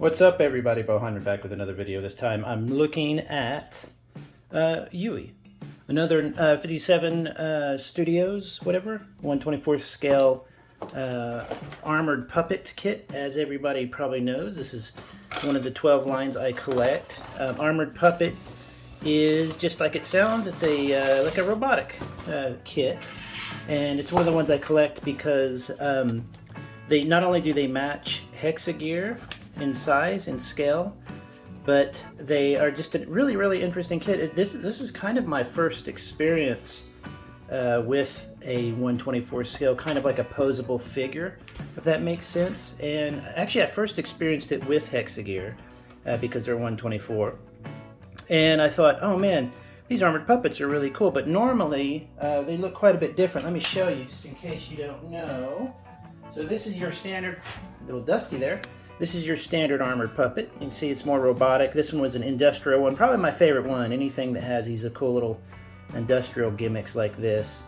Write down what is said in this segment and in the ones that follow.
What's up, everybody? Beau-hindman back with another video. This time I'm looking at YUI, another 57 Studios, whatever, 1/24 scale armored puppet kit. As everybody probably knows, this is one of the 12 lines I collect. Armored puppet is just like it sounds. It's a like a robotic kit, and it's one of the ones I collect because they not only do they match Hexagear in size and scale, but they are just a really interesting kit. This was kind of my first experience with a 1/24 scale, kind of like a posable figure, if that makes sense. And actually I first experienced it with Hexagear because they're 1/24, and I thought, oh man, these armored puppets are really cool, but normally they look quite a bit different. Let me show you just in case you don't know. So this is your standard, a little dusty there. This is your standard armored puppet. You can see it's more robotic. This one was an industrial one, probably my favorite one. Anything that has these cool little industrial gimmicks like this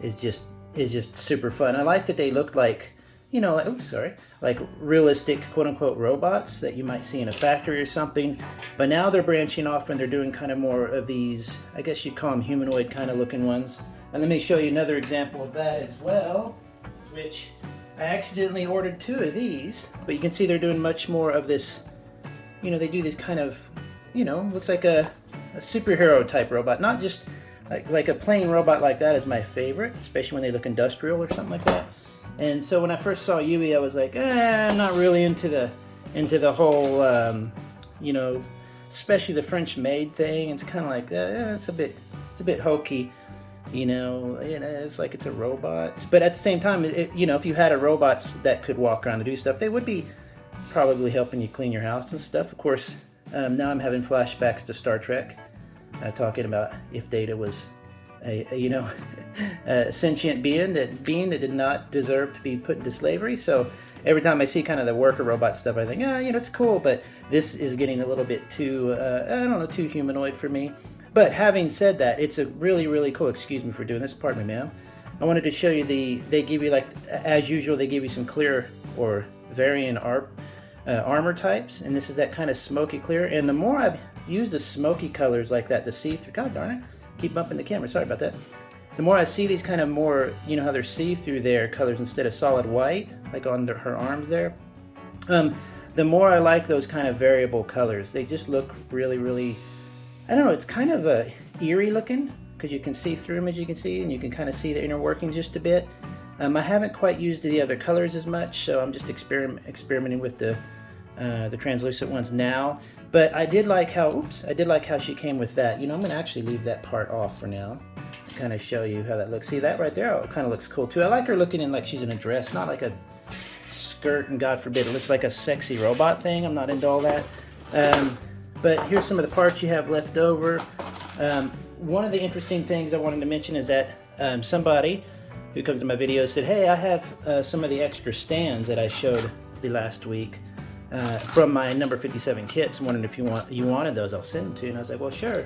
is just super fun. I like that they looked like, you know, like, oops, sorry, like realistic quote-unquote robots that you might see in a factory or something. But now they're branching off and they're doing kind of more of these, I guess you'd call them humanoid kind of looking ones. And let me show you another example of that as well, which I accidentally ordered 2 of these, but you can see they're doing much more of this, you know, they do this kind of, you know, looks like a superhero type robot, not just like a plain robot like that is my favorite, especially when they look industrial or something like that. And so when I first saw YUI, I was like, I'm not really into the whole, you know, especially the French maid thing. It's kind of like, it's a bit hokey. You know, it's like it's a robot. But at the same time, you know, if you had a robots that could walk around and do stuff, they would be probably helping you clean your house and stuff. Of course, now I'm having flashbacks to Star Trek, talking about if Data was a you know, a sentient being that did not deserve to be put into slavery. So every time I see kind of the worker robot stuff, I think, you know, it's cool, but this is getting a little bit too, I don't know, too humanoid for me. But having said that, it's a really cool, excuse me for doing this, pardon me ma'am. I wanted to show you they give you, like, as usual, they give you some clear or varying armor types, and this is that kind of smoky clear. And the more I've used the smoky colors like that, the see-through, god darn it, keep bumping the camera, sorry about that. The more I see these kind of more, you know how they're see-through there colors instead of solid white, like on her arms there, the more I like those kind of variable colors. They just look really, I don't know, it's kind of eerie looking because you can see through them, as you can see, and you can kind of see the inner workings just a bit. I haven't quite used the other colors as much, so I'm just experimenting with the translucent ones now. But I did like how, she came with that. You know, I'm going to actually leave that part off for now to kind of show you how that looks. See that right there? Oh, it kind of looks cool too. I like her looking in like she's in a dress, not like a skirt, and God forbid it looks like a sexy robot thing. I'm not into all that. But here's some of the parts you have left over. One of the interesting things I wanted to mention is that somebody who comes to my videos said, hey, I have some of the extra stands that I showed the last week from my number 57 kits. I'm wondering if you wanted those. I'll send them to you. And I was like, well, sure.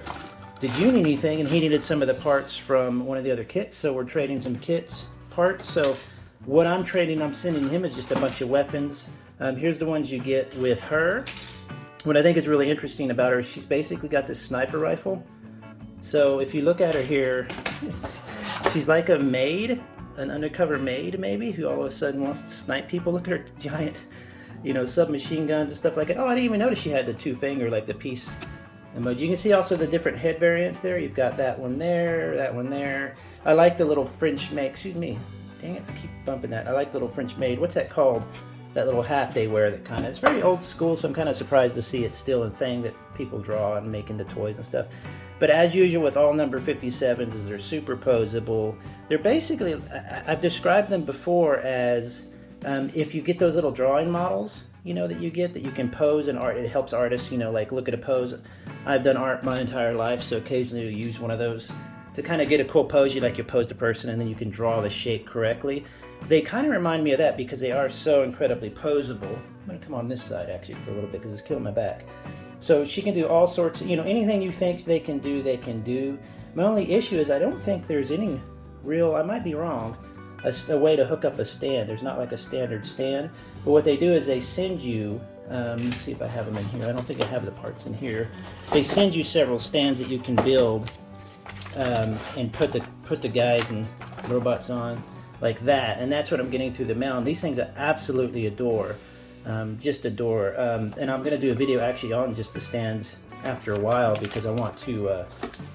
Did you need anything? And he needed some of the parts from one of the other kits, so we're trading some kits parts. So what I'm sending him is just a bunch of weapons. Here's the ones you get with her. What I think is really interesting about her is she's basically got this sniper rifle. So if you look at her here, she's like a maid, an undercover maid maybe, who all of a sudden wants to snipe people. Look at her giant, you know, submachine guns and stuff like that. Oh, I didn't even notice she had the 2-finger, like the peace emoji. You can see also the different head variants there. You've got that one there, that one there. I like the little French maid, excuse me, dang it, I keep bumping that. I like the little French maid, what's that called? That little hat they wear that kind of, it's very old school, so I'm kind of surprised to see it still a thing that people draw and make into toys and stuff. But as usual with all number 57s, is they're superposable. They're basically, I've described them before as, if you get those little drawing models, you know, that you can pose, and art, it helps artists, you know, like look at a pose. I've done art my entire life, so occasionally you use one of those to kind of get a cool pose. You posed a person and then you can draw the shape correctly. They kind of remind me of that because they are so incredibly posable. I'm going to come on this side actually for a little bit because it's killing my back. So she can do all sorts of, you know, anything you think they can do, they can do. My only issue is I don't think there's any real, I might be wrong, a way to hook up a stand. There's not like a standard stand, but what they do is they send you See if I have them in here. I don't think I have the parts in here. They send you several stands that you can build and put the guys and robots on like that, and that's what I'm getting through the mail. And these things I absolutely adore, just adore. And I'm going to do a video actually on just the stands after a while, because I want to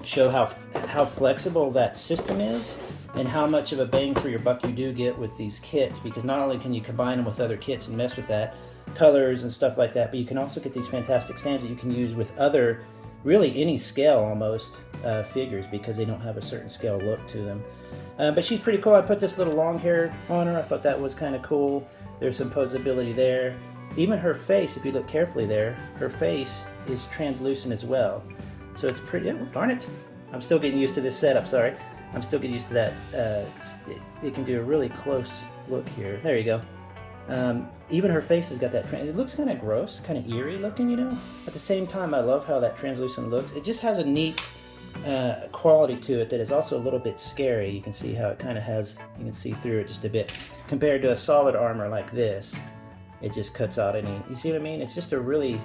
show how flexible that system is and how much of a bang for your buck you do get with these kits, because not only can you combine them with other kits and mess with that colors and stuff like that, but you can also get these fantastic stands that you can use with other, really any scale almost, figures, because they don't have a certain scale look to them. But she's pretty cool. I put this little long hair on her. I thought that was kind of cool. There's some posability there. Even her face, if you look carefully there, her face is translucent as well. So it's pretty, oh, darn it. I'm still getting used to this setup, sorry. I'm still getting used to that. It can do a really close look here. There you go. Even her face has got that, it looks kind of gross, kind of eerie looking, you know? At the same time, I love how that translucent looks. It just has a neat quality to it that is also a little bit scary. You can see how it kind of has, you can see through it just a bit. Compared to a solid armor like this, it just cuts out any, you see what I mean? It's just a really,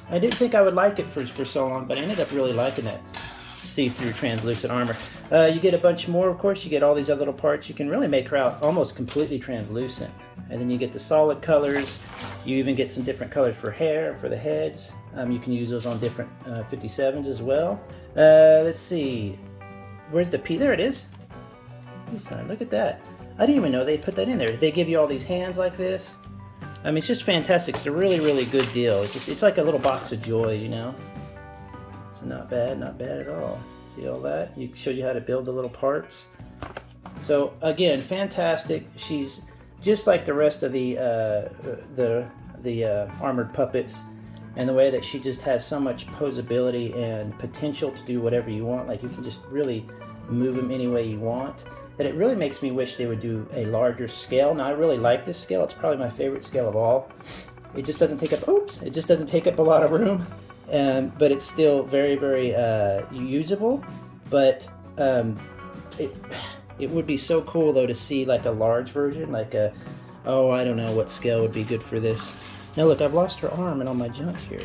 I didn't think I would like it for so long, but I ended up really liking that see-through translucent armor. You get a bunch more, of course. You get all these other little parts. You can really make her out almost completely translucent. And then you get the solid colors. You even get some different colors for hair, for the heads. You can use those on different 57s as well. Let's see. Where's the P? There it is. Peace sign. Look at that. I didn't even know they put that in there. They give you all these hands like this. I mean, it's just fantastic. It's a really, really good deal. It's like a little box of joy, you know? So not bad at all. See all that? It shows you how to build the little parts. So again, fantastic. She's just like the rest of the armored puppets, and the way that she just has so much posability and potential to do whatever you want. Like, you can just really move them any way you want. That it really makes me wish they would do a larger scale. Now, I really like this scale. It's probably my favorite scale of all. It just doesn't take up, it just doesn't take up a lot of room. But it's still very, very usable. But it would be so cool, though, to see like a large version, like a, oh, I don't know what scale would be good for this. Now look, I've lost her arm and all my junk here.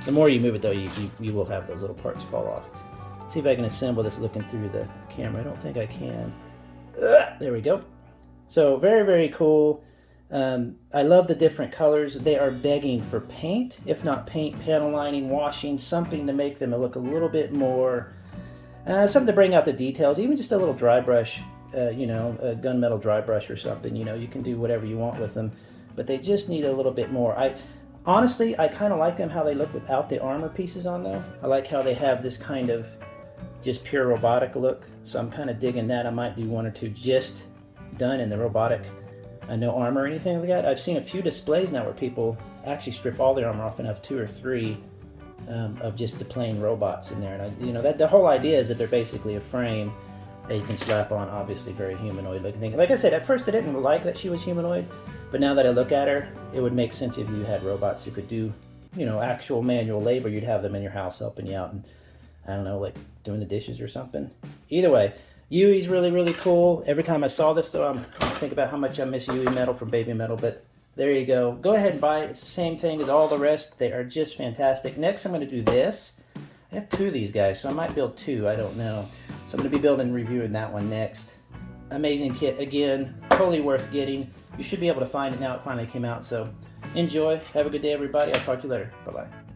The more you move it, though, you will have those little parts fall off. Let's see if I can assemble this looking through the camera. I don't think I can. There we go. So very, very cool. I love the different colors. They are begging for paint, if not paint, panel lining, washing, something to make them look a little bit more, something to bring out the details, even just a little dry brush, you know, a gunmetal dry brush or something. You know, you can do whatever you want with them, but they just need a little bit more. Honestly, I kind of like them how they look without the armor pieces on, though. I like how they have this kind of just pure robotic look, so I'm kind of digging that. I might do one or two just done in the robotic, no armor or anything like that. I've seen a few displays now where people actually strip all their armor off and have 2 or 3 of just the plain robots in there. And you know, that the whole idea is that they're basically a frame that you can slap on, obviously very humanoid looking thing. Like I said, at first I didn't like that she was humanoid, but now that I look at her, it would make sense if you had robots who could do, you know, actual manual labor. You'd have them in your house helping you out, and I don't know, like doing the dishes or something. Either way, YUI's really, really cool. Every time I saw this, though, I'm thinking about how much I miss YUI metal from Baby Metal, but there you go. Go ahead and buy it. It's the same thing as all the rest. They are just fantastic. Next, I'm going to do this. I have 2 of these guys, so I might build 2. I don't know. So I'm going to be building and reviewing that one next. Amazing kit. Again, totally worth getting. You should be able to find it now. It finally came out, so enjoy. Have a good day, everybody. I'll talk to you later. Bye-bye.